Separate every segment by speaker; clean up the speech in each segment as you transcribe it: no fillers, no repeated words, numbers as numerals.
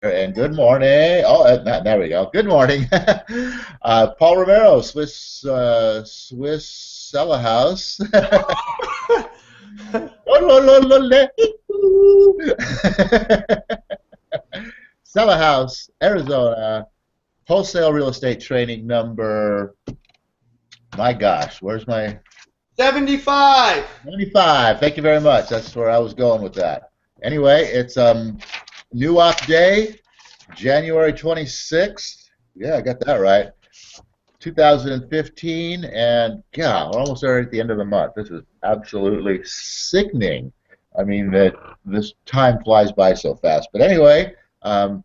Speaker 1: And good morning. Oh, there we go. Good morning. Paul Romero, Swiss Cellar House. Cellar House, Arizona. Wholesale real estate training number. My gosh, where's my
Speaker 2: 75.
Speaker 1: 95? Thank you very much. That's where I was going with that. Anyway, it's new op day, January 26th. Yeah, I got that right. 2015, and yeah, we're almost there at the end of the month. This is absolutely sickening. I mean, that this time flies by so fast. But anyway, um,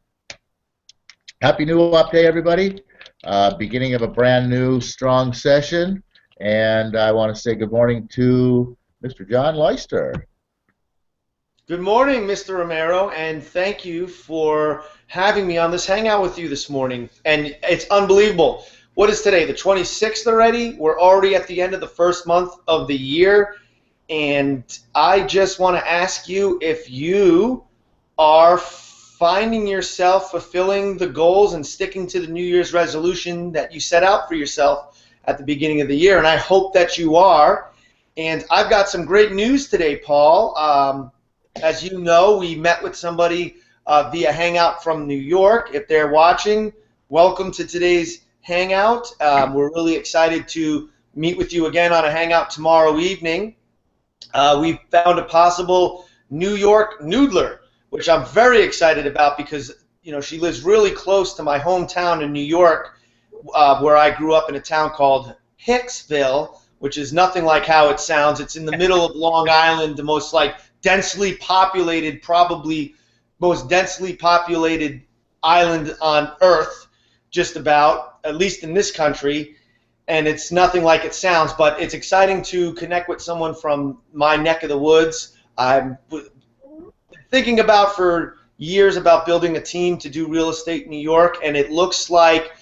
Speaker 1: happy new up day, everybody. Beginning of a brand new, strong session. And I want to say good morning to Mr. John Leister.
Speaker 2: Good morning, Mr. Romero, and thank you for having me on this hangout with you this morning. And it's unbelievable. What is today, the 26th already? We're already at the end of the first month of the year. And I just want to ask you if you are finding yourself fulfilling the goals and sticking to the New Year's resolution that you set out for yourself at the beginning of the year. And I hope that you are. And I've got some great news today, Paul. As you know, we met with somebody via Hangout from New York. If they're watching, welcome to today's Hangout. We're really excited to meet with you again on a Hangout tomorrow evening. We found a possible New York noodler, which I'm very excited about because she lives really close to my hometown in New York, where I grew up in a town called Hicksville, which is nothing like how it sounds. It's in the middle of Long Island, the most densely populated, probably most densely populated island on Earth, just about, at least in this country. And it's nothing like it sounds, but it's exciting to connect with someone from my neck of the woods. I'm thinking about for years about building a team to do real estate in New York, and it looks like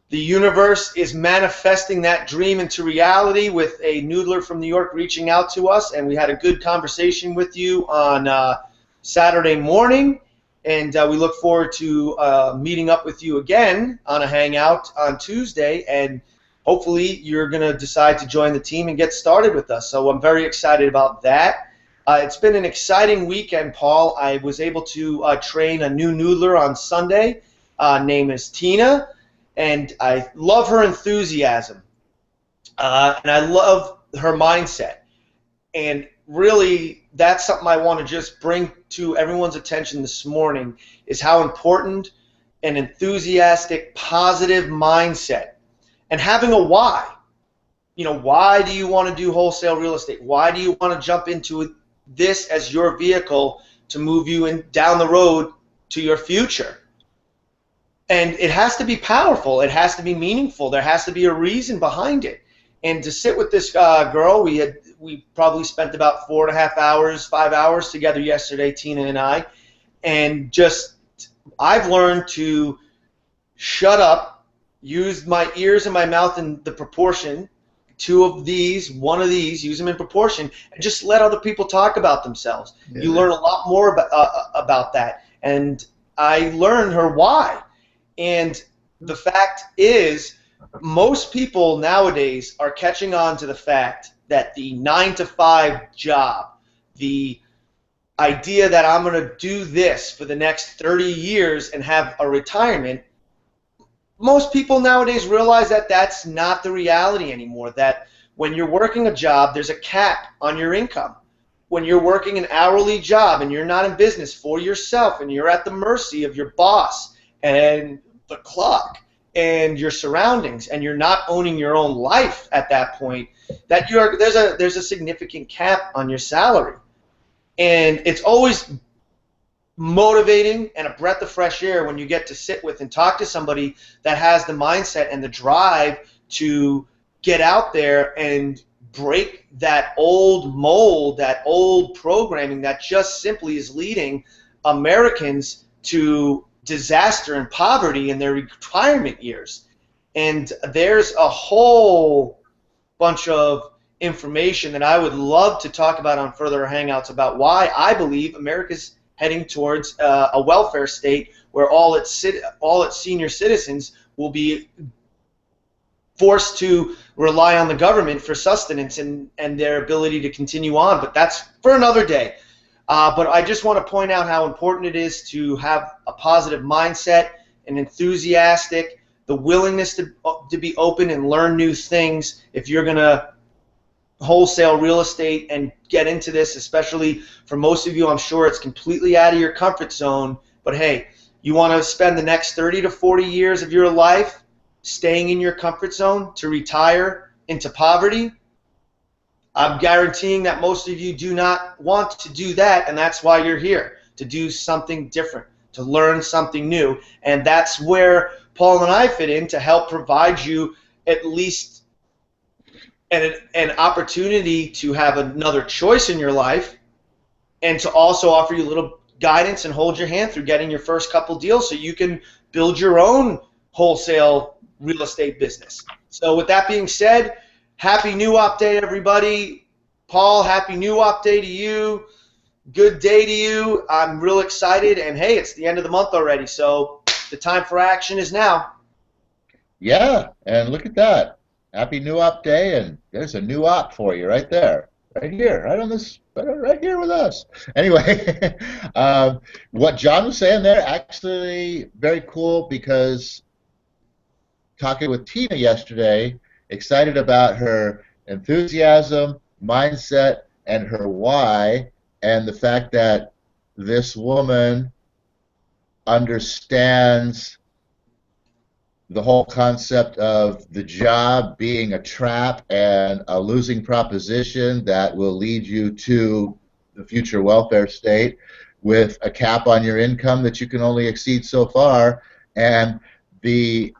Speaker 2: the universe is manifesting that dream into reality with a noodler from New York reaching out to us, and we had a good conversation with you on Saturday morning, and we look forward to meeting up with you again on a hangout on Tuesday, and hopefully you're going to decide to join the team and get started with us. So I'm very excited about that. It's been an exciting weekend, Paul. I was able to train a new noodler on Sunday. Name is Tina. And I love her enthusiasm, and I love her mindset. And really, that's something I want to just bring to everyone's attention this morning, is how important an enthusiastic, positive mindset and having a why. Why do you want to do wholesale real estate? Why do you want to jump into this as your vehicle to move you down the road to your future? And it has to be powerful. It has to be meaningful. There has to be a reason behind it. And to sit with this girl, we probably spent about 4.5 hours, 5 hours together yesterday, Tina and I. And I've learned to shut up, use my ears and my mouth in the proportion, one of these, use them in proportion, and just let other people talk about themselves.
Speaker 1: Yeah.
Speaker 2: You learn a lot more about that. And I learned her why. And the fact is, most people nowadays are catching on to the fact that the 9-to-5 job, the idea that I'm going to do this for the next 30 years and have a retirement, most people nowadays realize that that's not the reality anymore, that when you're working a job, there's a cap on your income. When you're working an hourly job and you're not in business for yourself and you're at the mercy of your boss and the clock and your surroundings, and you're not owning your own life at that point, that there's a significant cap on your salary. And it's always motivating and a breath of fresh air when you get to sit with and talk to somebody that has the mindset and the drive to get out there and break that old mold, that old programming that just simply is leading Americans to disaster and poverty in their retirement years. And there's a whole bunch of information that I would love to talk about on further hangouts about why I believe America's heading towards a welfare state where all its senior citizens will be forced to rely on the government for sustenance and their ability to continue on. But that's for another day. But I just want to point out how important it is to have a positive mindset, an enthusiastic, the willingness to be open and learn new things if you're going to wholesale real estate and get into this. Especially for most of you, I'm sure it's completely out of your comfort zone. But hey, you want to spend the next 30 to 40 years of your life staying in your comfort zone to retire into poverty? I'm guaranteeing that most of you do not want to do that, and that's why you're here, to do something different, to learn something new. And that's where Paul and I fit in, to help provide you at least an opportunity to have another choice in your life, and to also offer you a little guidance and hold your hand through getting your first couple deals so you can build your own wholesale real estate business. So with that being said, happy new op day, everybody. Paul, happy new op day to you. Good day to you. I'm real excited, and hey, it's the end of the month already, so the time for action is now.
Speaker 1: Yeah, and look at that. Happy new op day, and there's a new op for you right there. Right here, right on this, right here with us. Anyway, what John was saying there, actually very cool, because talking with Tina yesterday, excited about her enthusiasm, mindset, and her why, and the fact that this woman understands the whole concept of the job being a trap and a losing proposition that will lead you to the future welfare state with a cap on your income that you can only exceed so far. And the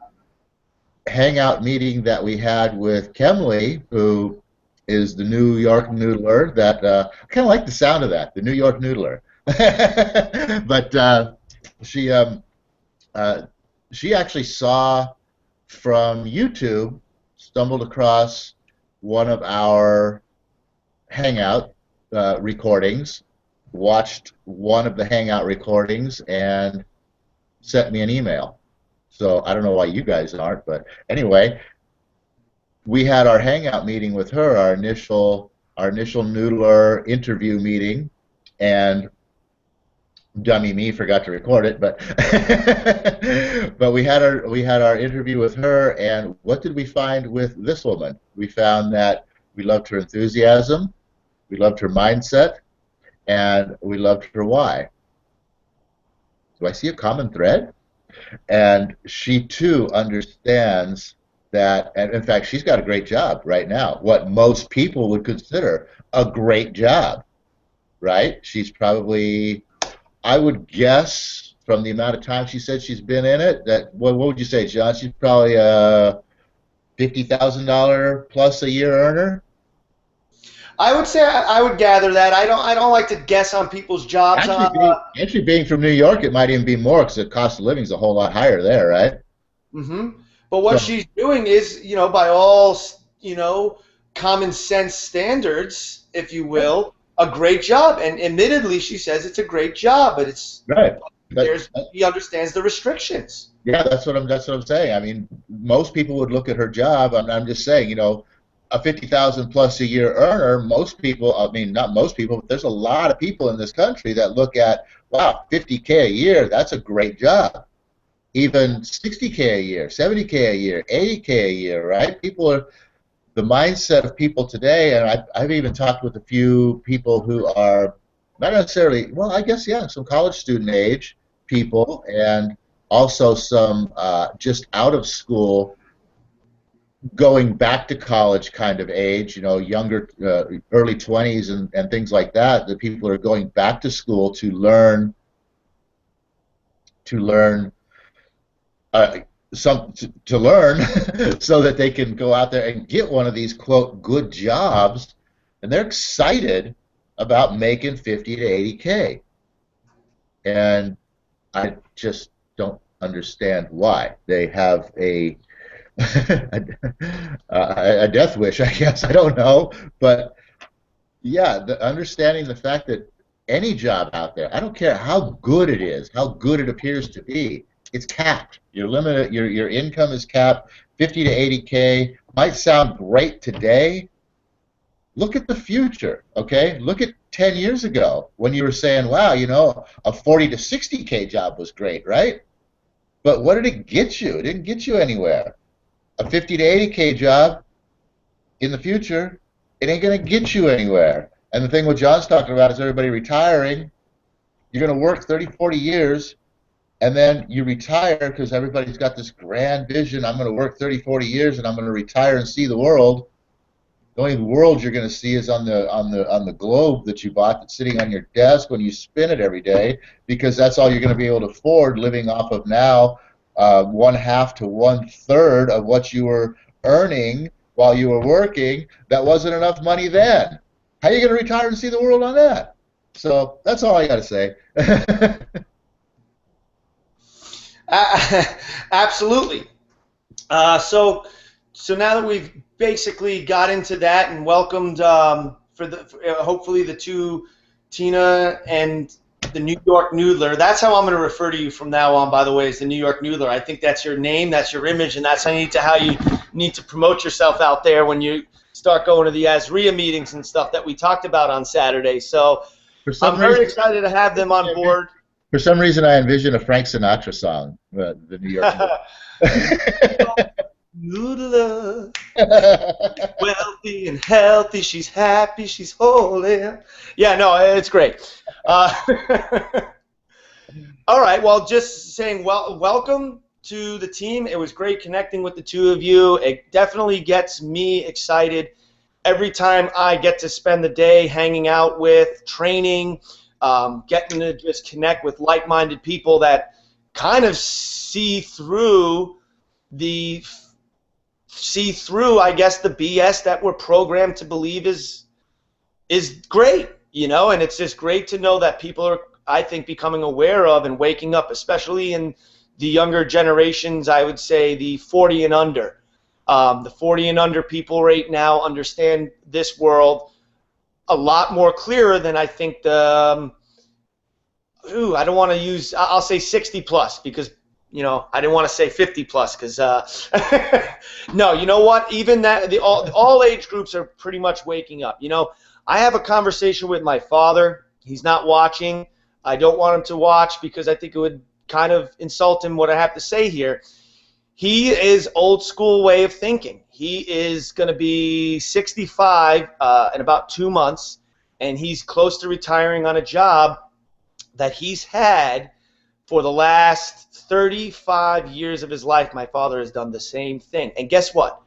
Speaker 1: hangout meeting that we had with Kemley, who is the New York Noodler, that I kind of like the sound of that, the New York Noodler. But she actually saw from YouTube, stumbled across one of our hangout recordings, watched one of the hangout recordings, and sent me an email. So I don't know why you guys aren't, but anyway, we had our hangout meeting with her, our initial Noodler interview meeting, and dummy me forgot to record it, but but we had our interview with her, and what did we find with this woman? We found that we loved her enthusiasm, we loved her mindset, and we loved her why. Do I see a common thread? And she too understands that, and in fact, she's got a great job right now, what most people would consider a great job, right? She's probably, I would guess, from the amount of time she said she's been in it, that what would you say, John? She's probably a $50,000 plus a year earner.
Speaker 2: I would say I would gather that. I don't like to guess on people's jobs.
Speaker 1: Actually, being from New York, it might even be more because the cost of living is a whole lot higher there, right?
Speaker 2: Mm-hmm. But what she's doing is, by all, common sense standards, if you will, a great job. And admittedly, she says it's a great job, but it's
Speaker 1: right.
Speaker 2: He understands the restrictions.
Speaker 1: Yeah, that's what I'm saying. I mean, most people would look at her job. I'm just saying, a 50,000 plus a year earner, most people, I mean, not most people, but there's a lot of people in this country that look at, wow, 50K a year, that's a great job. Even 60K a year, 70K a year, 80K a year, right? People are, the mindset of people today, and I've even talked with a few people who are not necessarily, well, I guess, yeah, some college student age people, and also some just out of school, going back to college kind of age, younger, early 20s and things like that, that people are going back to school to learn to learn so that they can go out there and get one of these, quote, good jobs, and they're excited about making 50 to 80K. And I just don't understand why. They have a death wish, I guess. I don't know, but yeah, understanding the fact that any job out there, I don't care how good it is, how good it appears to be, it's capped. Your limit, your income is capped. 50 to 80K might sound great today. Look at the future, okay? Look at 10 years ago when you were saying, wow, a 40 to 60K job was great, right? But what did it get you? It didn't get you anywhere. A 50 to 80K job in the future, it ain't going to get you anywhere. And the thing what John's talking about is everybody retiring. You're going to work 30, 40 years, and then you retire because everybody's got this grand vision. I'm going to work 30, 40 years, and I'm going to retire and see the world. The only world you're going to see is on the globe that you bought that's sitting on your desk when you spin it every day, because that's all you're going to be able to afford living off of now, 1/2 to 1/3 of what you were earning while you were working. That wasn't enough money then. How are you going to retire and see the world on that? So that's all I got to say.
Speaker 2: Absolutely. So now that we've basically got into that and welcomed hopefully the two, Tina and the New York Noodler. That's how I'm going to refer to you from now on, by the way, is the New York Noodler. I think that's your name, that's your image, and that's how you need to promote yourself out there when you start going to the ASRIA meetings and stuff that we talked about on Saturday. So I'm very excited to have them on board.
Speaker 1: For some reason, I envision a Frank Sinatra song, the New York Noodler.
Speaker 2: Noodler, wealthy and healthy, she's happy, she's holy. Yeah, no, it's great. All right, well, just saying welcome to the team. It was great connecting with the two of you. It definitely gets me excited every time I get to spend the day hanging out with, training, getting to just connect with like-minded people that kind of see through, I guess, the BS that we're programmed to believe is great, and it's just great to know that people are, I think, becoming aware of and waking up, especially in the younger generations. I would say the 40 and under. The 40 and under people right now understand this world a lot more clearer than I think the, I don't want to use, I'll say 60 plus, because I didn't want to say 50 plus because, no, you know what? Even that, all age groups are pretty much waking up. I have a conversation with my father. He's not watching. I don't want him to watch because I think it would kind of insult him what I have to say here. He is old school way of thinking. He is going to be 65 in about 2 months, and he's close to retiring on a job that he's had for the last 35 years of his life. My father has done the same thing. And guess what?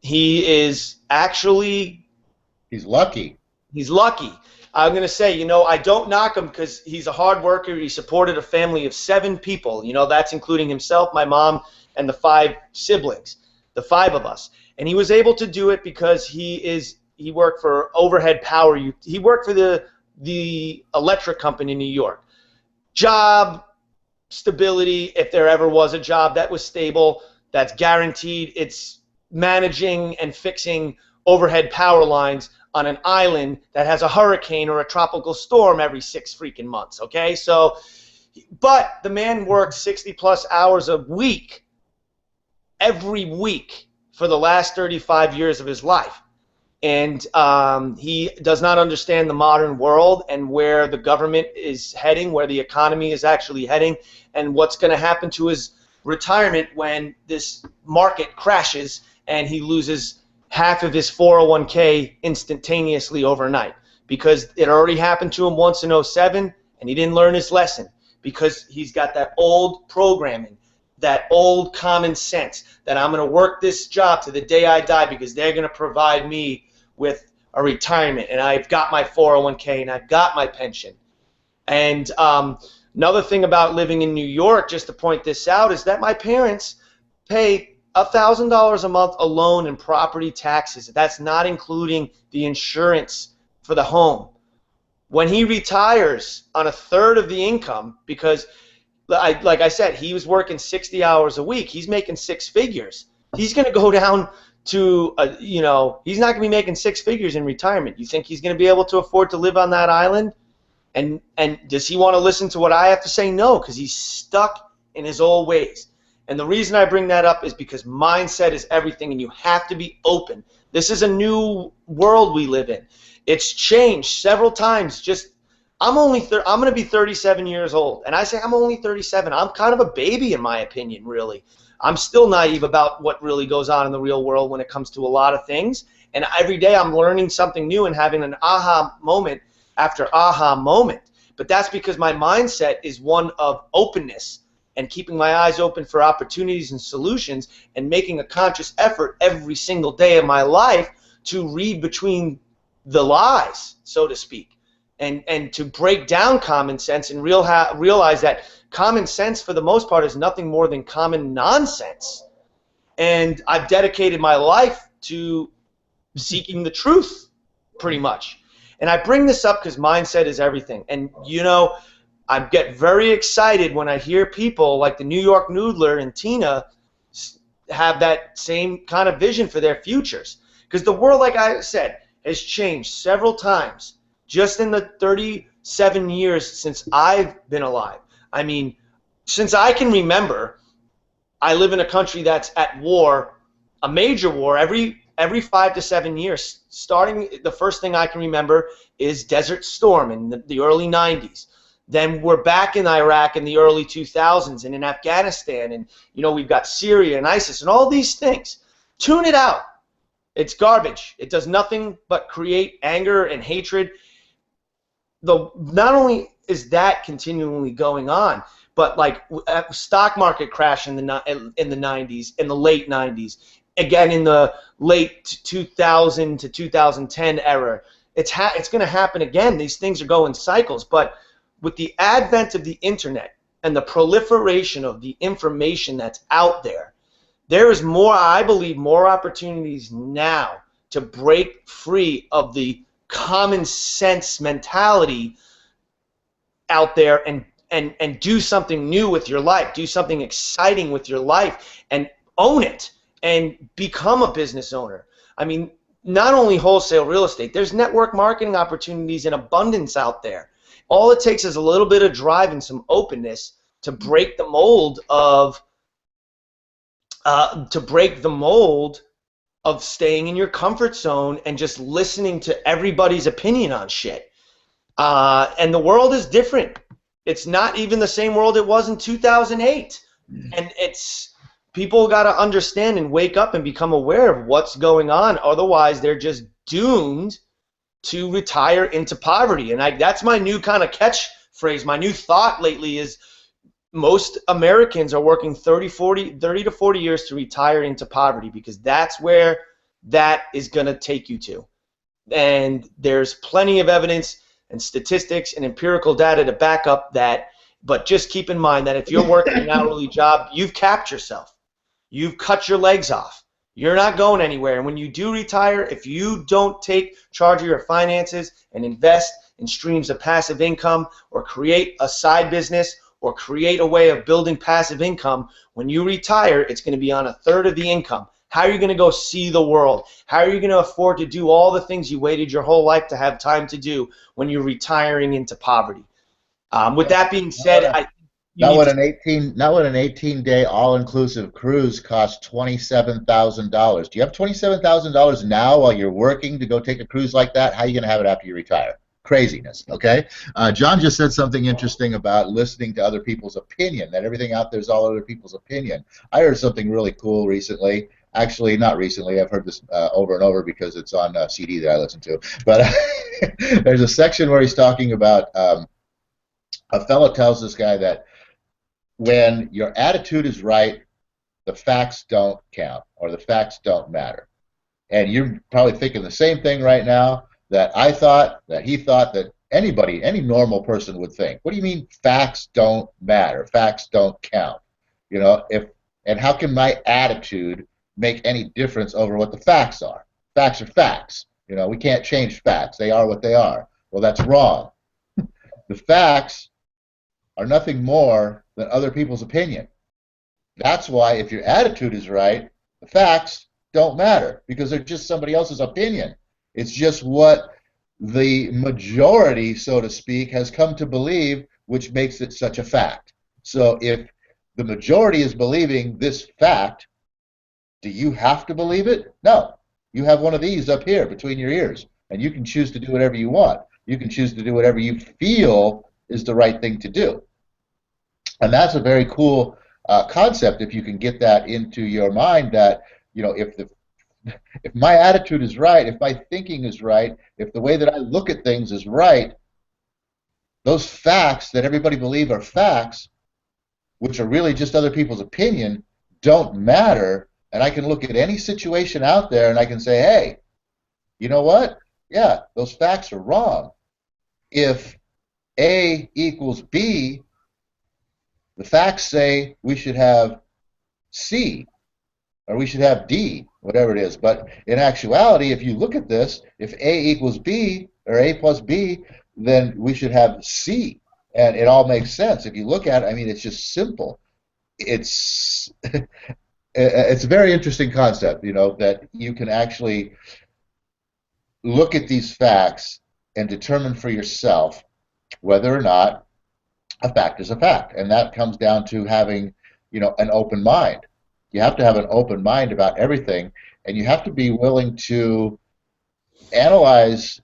Speaker 2: He is actually...
Speaker 1: He's lucky.
Speaker 2: He's lucky. I'm going to say, I don't knock him because he's a hard worker. He supported a family of 7 people. That's including himself, my mom, and the 5 siblings, the 5 of us. And he was able to do it because he worked for Overhead Power. He worked for the electric company in New York. Job stability, if there ever was a job that was stable, that's guaranteed. It's managing and fixing overhead power lines on an island that has a hurricane or a tropical storm every 6 freaking months, okay? So, but the man worked 60 plus hours a week, every week, for the last 35 years of his life. And he does not understand the modern world and where the government is heading, where the economy is actually heading, and what's going to happen to his retirement when this market crashes and he loses half of his 401k instantaneously overnight. Because it already happened to him once in '07, and he didn't learn his lesson because he's got that old programming, that old common sense that I'm going to work this job to the day I die because they're going to provide me with a retirement, and I've got my 401k and I've got my pension. And another thing about living in New York, just to point this out, is that my parents pay $1,000 a month alone in property taxes. That's not including the insurance for the home. When he retires on 1/3 of the income, because like I said, he was working 60 hours a week. He's making 6 figures. He's going to go down to, he's not going to be making 6 figures in retirement. You think he's going to be able to afford to live on that island? And does he want to listen to what I have to say? No, because he's stuck in his old ways. And the reason I bring that up is because mindset is everything, and you have to be open. This is a new world we live in. It's changed several times. I'm going to be 37 years old, and I say I'm only 37. I'm kind of a baby in my opinion, really. I'm still naive about what really goes on in the real world when it comes to a lot of things. And every day I'm learning something new and having an aha moment after aha moment. But that's because my mindset is one of openness and keeping my eyes open for opportunities and solutions, and making a conscious effort every single day of my life to read between the lies, so to speak, and to break down common sense and realize that common sense for the most part is nothing more than common nonsense. And I've dedicated my life to seeking the truth, pretty much. And I bring this up because mindset is everything. And I get very excited when I hear people like the New York Noodler and Tina have that same kind of vision for their futures. Because the world, like I said, has changed several times just in the 37 years since I've been alive. I mean, since I can remember, I live in a country that's at war, a major war, every 5 to 7 years. Starting, the first thing I can remember is Desert Storm in the early 90s. Then we're back in Iraq in the early 2000s, and in Afghanistan, and we've got Syria and ISIS and all these things. Tune it out. It's garbage. It does nothing but create anger and hatred. Not only is that continually going on, but like stock market crash in the 90s, in the late 90s, again in the late 2000 to 2010 era. It's going to happen again. These things are going cycles, but with the advent of the internet and the proliferation of the information that's out there, there is more, I believe, more opportunities now to break free of the common sense mentality out there and do something new with your life, do something exciting with your life, and own it and become a business owner. I mean, not only wholesale real estate, there's network marketing opportunities in abundance out there. All it takes is a little bit of drive and some openness to break the mold of staying in your comfort zone and just listening to everybody's opinion on shit. And the world is different. It's not even the same world it was in 2008. And people got to understand and wake up and become aware of what's going on. Otherwise, they're just doomed to retire into poverty. And that's my new kind of catchphrase. My new thought lately is most Americans are working 30 to 40 years to retire into poverty, because that's where that is going to take you to. And there's plenty of evidence and statistics and empirical data to back up that. But just keep in mind that if you're working an hourly job, you've capped yourself. You've cut your legs off. You're not going anywhere. And when you do retire, if you don't take charge of your finances and invest in streams of passive income, or create a side business, or create a way of building passive income, when you retire, it's going to be on a third of the income. How are you going to go see the world? How are you going to afford to do all the things you waited your whole life to have time to do when you're retiring into poverty? With that being said,
Speaker 1: not when an 18-day all-inclusive cruise costs $27,000. Do you have $27,000 now while you're working to go take a cruise like that? How are you going to have it after you retire? Craziness, okay? John just said something interesting about listening to other people's opinion, that everything out there is all other people's opinion. I heard something really cool recently. Actually, not recently. I've heard this over and over because it's on a CD that I listen to. But there's a section where he's talking about a fellow tells this guy that when your attitude is right, the facts don't count, or the facts don't matter. And you're probably thinking the same thing right now that I thought, that he thought, that anybody, any normal person would think. What do you mean facts don't matter? Facts don't count. And how can my attitude make any difference over what the facts are? Facts are facts. We can't change facts. They are what they are. Well, that's wrong. The facts are nothing more than other people's opinion. That's why if your attitude is right, the facts don't matter, because they're just somebody else's opinion. It's just what the majority, so to speak, has come to believe, which makes it such a fact. So if the majority is believing this fact, do you have to believe it? No. You have one of these up here between your ears, and you can choose to do whatever you want. You can choose to do whatever you feel is the right thing to do. And that's a very cool concept if you can get that into your mind that, if my attitude is right, if my thinking is right, if the way that I look at things is right, those facts that everybody believe are facts, which are really just other people's opinion, don't matter. And I can look at any situation out there and I can say, hey, you know what? Yeah, those facts are wrong. If A equals B, the facts say we should have C or we should have D, whatever it is. But in actuality, if you look at this, if A equals B or A plus B, then we should have C. And it all makes sense. If you look at it, I mean, it's just simple. It's it's a very interesting concept, that you can actually look at these facts and determine for yourself whether or not a fact is a fact. And that comes down to having, an open mind. You have to have an open mind about everything, and you have to be willing to analyze,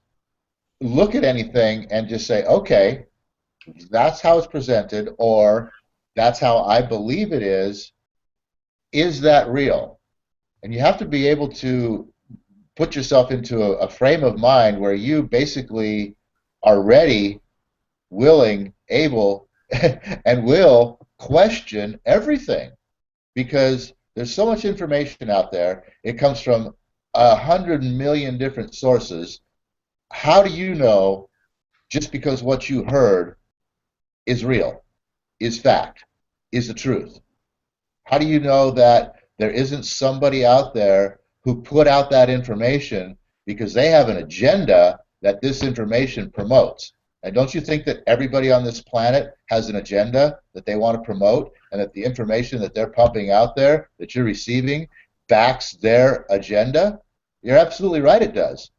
Speaker 1: look at anything, and just say, okay, that's how it's presented, or that's how I believe it is. Is that real? And you have to be able to put yourself into a frame of mind where you basically are ready, willing, able, and will question everything, because there's so much information out there. It comes from 100 million different sources. How do you know just because what you heard is real, is fact, is the truth? How do you know that there isn't somebody out there who put out that information because they have an agenda that this information promotes? And don't you think that everybody on this planet has an agenda that they want to promote, and that the information that they're pumping out there that you're receiving backs their agenda? You're absolutely right, it does.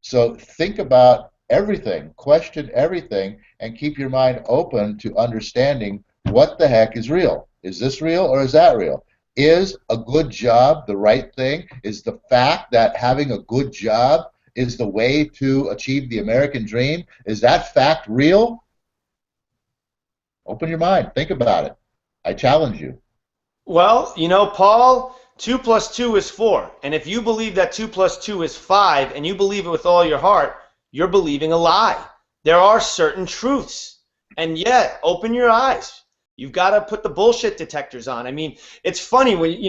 Speaker 1: So think about everything, question everything, and keep your mind open to understanding what the heck is real. Is this real or is that real? Is a good job the right thing? Is the fact that having a good job is the way to achieve the American dream? Is that fact real? Open your mind. Think about it. I challenge you.
Speaker 2: Well, Paul, 2 plus 2 is 4. And if you believe that 2 plus 2 is 5 and you believe it with all your heart, you're believing a lie. There are certain truths. And yet, open your eyes. You've got to put the bullshit detectors on. I mean, it's funny when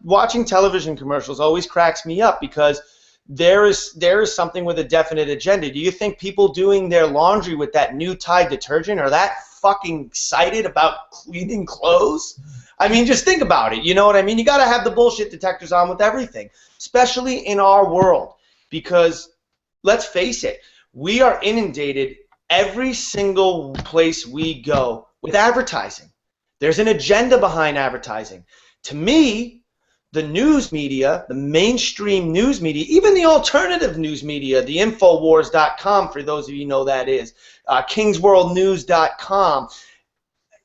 Speaker 2: watching television commercials always cracks me up, because there is something with a definite agenda. Do you think people doing their laundry with that new Tide detergent are that fucking excited about cleaning clothes? I mean, just think about it. You know what I mean? You got to have the bullshit detectors on with everything, especially in our world, because let's face it, we are inundated every single place we go with advertising. There's an agenda behind advertising. To me, the news media, the mainstream news media, even the alternative news media, the Infowars.com, for those of you know that is, KingsWorldNews.com,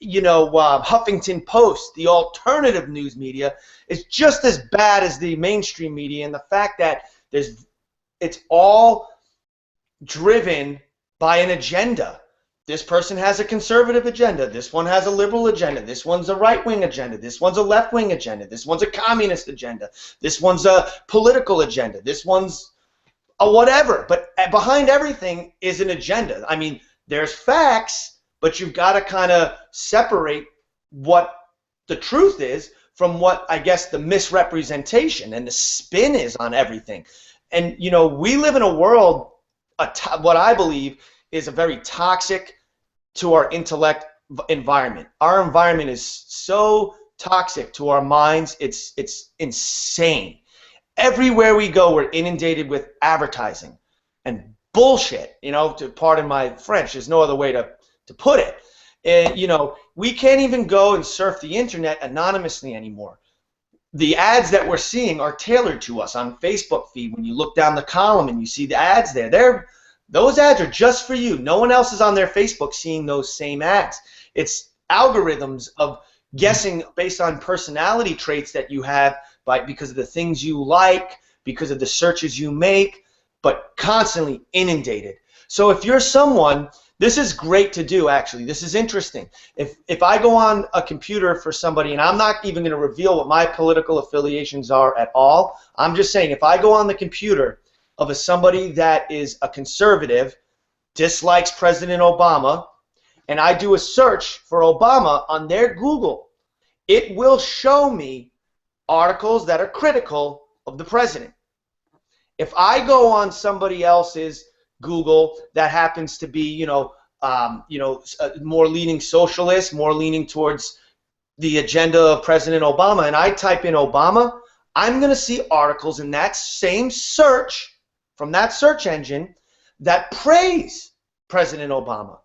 Speaker 2: Huffington Post, the alternative news media, is just as bad as the mainstream media, and the fact that it's all driven by an agenda. This person has a conservative agenda. This one has a liberal agenda. This one's a right-wing agenda. This one's a left-wing agenda. This one's a communist agenda. This one's a political agenda. This one's a whatever. But behind everything is an agenda. I mean, there's facts, but you've got to kind of separate what the truth is from what, I guess, the misrepresentation and the spin is on everything. And, we live in a world, what I believe is a very toxic to our intellect environment. Our environment is so toxic to our minds, it's insane. Everywhere we go, we're inundated with advertising and bullshit, to pardon my French, there's no other way to put it. And, we can't even go and surf the internet anonymously anymore. The ads that we're seeing are tailored to us on Facebook feed. When you look down the column and you see the ads there, Those ads are just for you. No one else is on their Facebook seeing those same ads. It's algorithms of guessing based on personality traits that you have because of the things you like, because of the searches you make, but constantly inundated. So if you're someone, this is great to do actually. This is interesting. If I go on a computer for somebody, and I'm not even going to reveal what my political affiliations are at all, I'm just saying if I go on the computer of somebody that is a conservative, dislikes President Obama, and I do a search for Obama on their Google, it will show me articles that are critical of the president. If I go on somebody else's Google that happens to be, more leaning socialist, more leaning towards the agenda of President Obama, and I type in Obama, I'm going to see articles in that same search from that search engine that praise President Obama.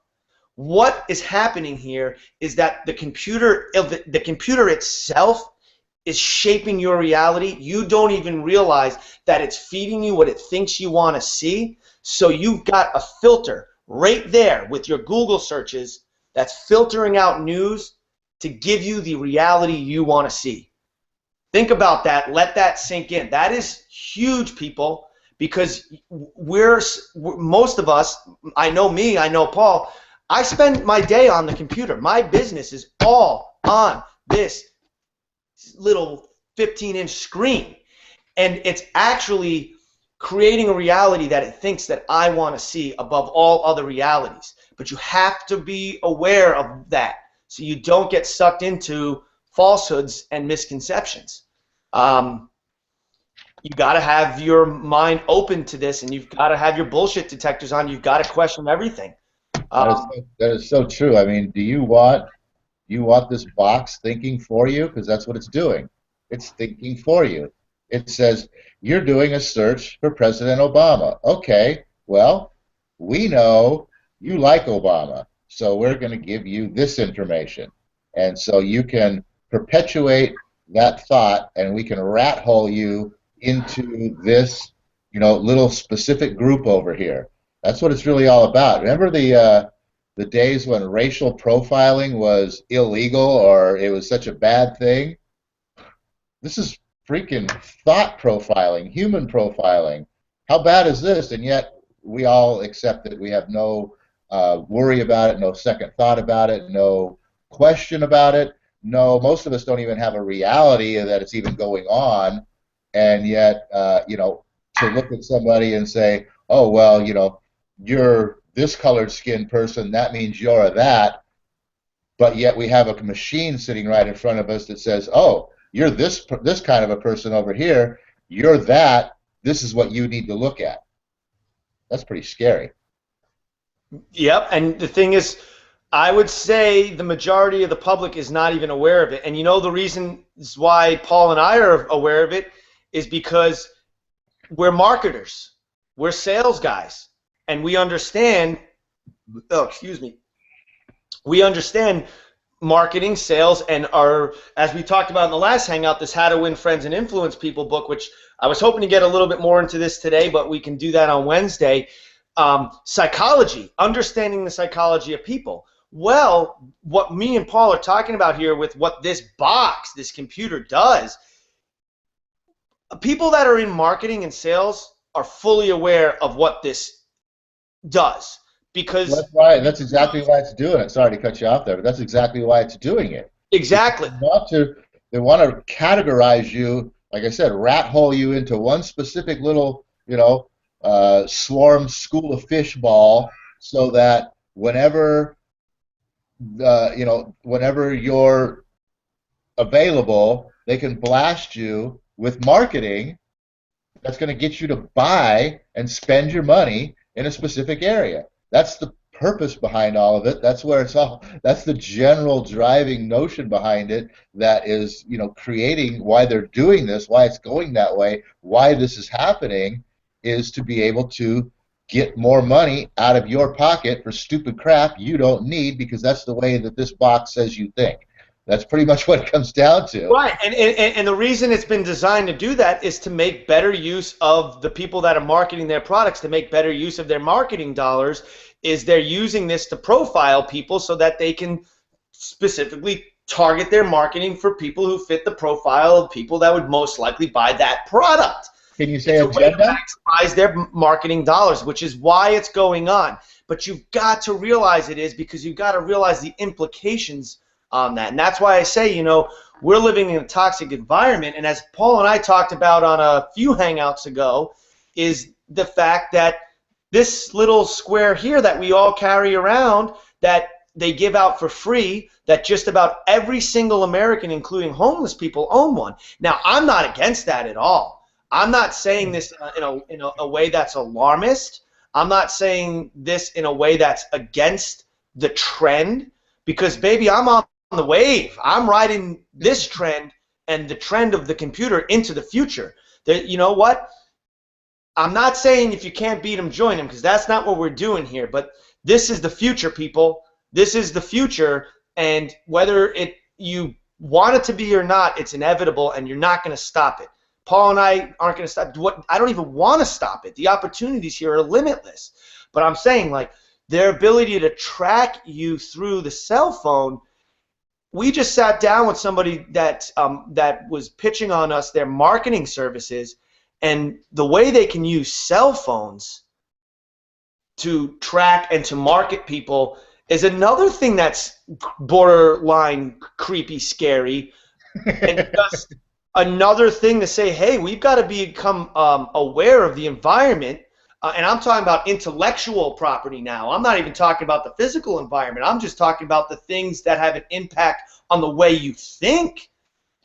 Speaker 2: What is happening here is that the computer itself is shaping your reality. You don't even realize that it's feeding you what it thinks you want to see. So you've got a filter right there with your Google searches that's filtering out news to give you the reality you want to see. Think about that. Let that sink in. That is huge, people, because most of us, I know me, I know Paul, I spend my day on the computer. My business is all on this little 15-inch screen, and it's actually creating a reality that it thinks that I want to see above all other realities. But you have to be aware of that so you don't get sucked into falsehoods and misconceptions. You got to have your mind open to this, and you've got to have your bullshit detectors on. You've got to question everything.
Speaker 1: That is so true. I mean, do you want this box thinking for you? Because that's what it's doing. It's thinking for you. It says, you're doing a search for President Obama. Okay, well, we know you like Obama, so we're going to give you this information. And so you can perpetuate that thought, and we can rat hole you into this, little specific group over here. That's what it's really all about. Remember the days when racial profiling was illegal or it was such a bad thing? This is freaking thought profiling, human profiling. How bad is this? And yet we all accept it. We have no worry about it, no second thought about it, no question about it. No, most of us don't even have a reality that it's even going on. And yet, to look at somebody and say, oh, well, you're this colored skinned person, that means you're that. But yet we have a machine sitting right in front of us that says, oh, you're this kind of a person over here, you're that, this is what you need to look at. That's pretty scary.
Speaker 2: Yep, and the thing is, I would say the majority of the public is not even aware of it. And the reason why Paul and I are aware of it is because we're marketers. We're sales guys. And we understand, we understand marketing, sales, and as we talked about in the last hangout, this How to Win Friends and Influence People book, which I was hoping to get a little bit more into this today, but we can do that on Wednesday. Psychology, understanding the psychology of people. Well, what me and Paul are talking about here with what this box, this computer does, people that are in marketing and sales are fully aware of what this does. Because
Speaker 1: that's right. That's exactly why it's doing it. Sorry to cut you off there, but that's exactly why it's doing it.
Speaker 2: Exactly.
Speaker 1: They want to categorize you, like I said, rat hole you into one specific little, swarm school of fish ball, so that whenever whenever you're available, they can blast you with marketing that's going to get you to buy and spend your money in a specific area. That's the purpose behind all of it. That's where it's all. That's the general driving notion behind it. That is, creating why they're doing this, why it's going that way, why this is happening, is to be able to get more money out of your pocket for stupid crap you don't need, because that's the way that this box says you think. That's pretty much what it comes down to.
Speaker 2: Right, and the reason it's been designed to do that is to make better use of the people that are marketing their products, to make better use of their marketing dollars, is they're using this to profile people so that they can specifically target their marketing for people who fit the profile of people that would most likely buy that product.
Speaker 1: Can you say
Speaker 2: it's a way to
Speaker 1: agenda?
Speaker 2: maximize their marketing dollars, which is why it's going on. But you've got to realize it is, because you've got to realize the implications on that. And that's why I say, you know, we're living in a toxic environment. And as Paul and I talked about on a few Hangouts ago, is the fact that this little square here that we all carry around, that they give out for free, that just about every single American, including homeless people, own one. Now, I'm not against that at all. I'm not saying this in a way that's alarmist. I'm not saying this in a way that's against the trend, because, baby, I'm on the wave. I'm riding this trend and the trend of the computer into the future. You know what? I'm not saying if you can't beat them, join them, because that's not what we're doing here. But this is the future, people. This is the future, and whether you want it to be or not, it's inevitable, and you're not going to stop it. Paul and I aren't going to stop. I don't even want to stop it. The opportunities here are limitless. But I'm saying, like, their ability to track you through the cell phone. We just sat down with somebody that was pitching on us their marketing services, and the way they can use cell phones to track and to market people is another thing that's borderline creepy, scary, and just another thing to say, hey, we've got to become aware of the environment. And I'm talking about intellectual property now. I'm not even talking about the physical environment. I'm just talking about the things that have an impact on the way you think.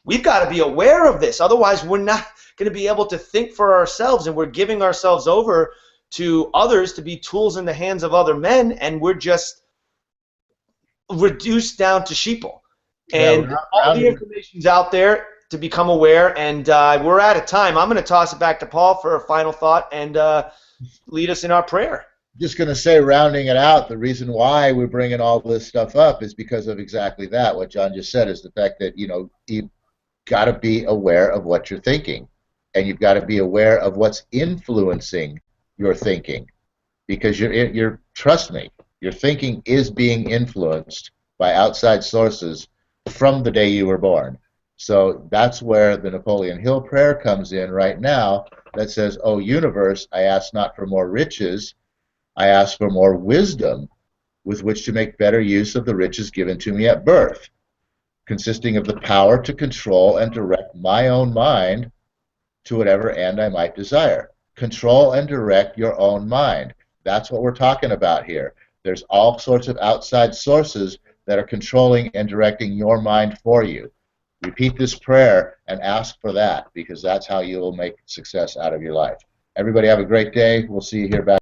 Speaker 2: We've got to be aware of this. Otherwise, we're not going to be able to think for ourselves, and we're giving ourselves over to others to be tools in the hands of other men, and we're just reduced down to sheeple. And all the information's out there to become aware, and we're out of time. I'm going to toss it back to Paul for a final thought and lead us in our prayer.
Speaker 1: Just going to say, rounding it out, the reason why we're bringing all this stuff up is because of exactly that. What John just said is the fact that, you know, you've got to be aware of what you're thinking, and you've got to be aware of what's influencing your thinking, because you're trust me, your thinking is being influenced by outside sources from the day you were born. So that's where the Napoleon Hill prayer comes in right now, that says, "Oh universe, I ask not for more riches, I ask for more wisdom with which to make better use of the riches given to me at birth, consisting of the power to control and direct my own mind to whatever end I might desire." Control and direct your own mind. That's what we're talking about here. There's all sorts of outside sources that are controlling and directing your mind for you. Repeat this prayer and ask for that, because that's how you will make success out of your life. Everybody have a great day. We'll see you here back.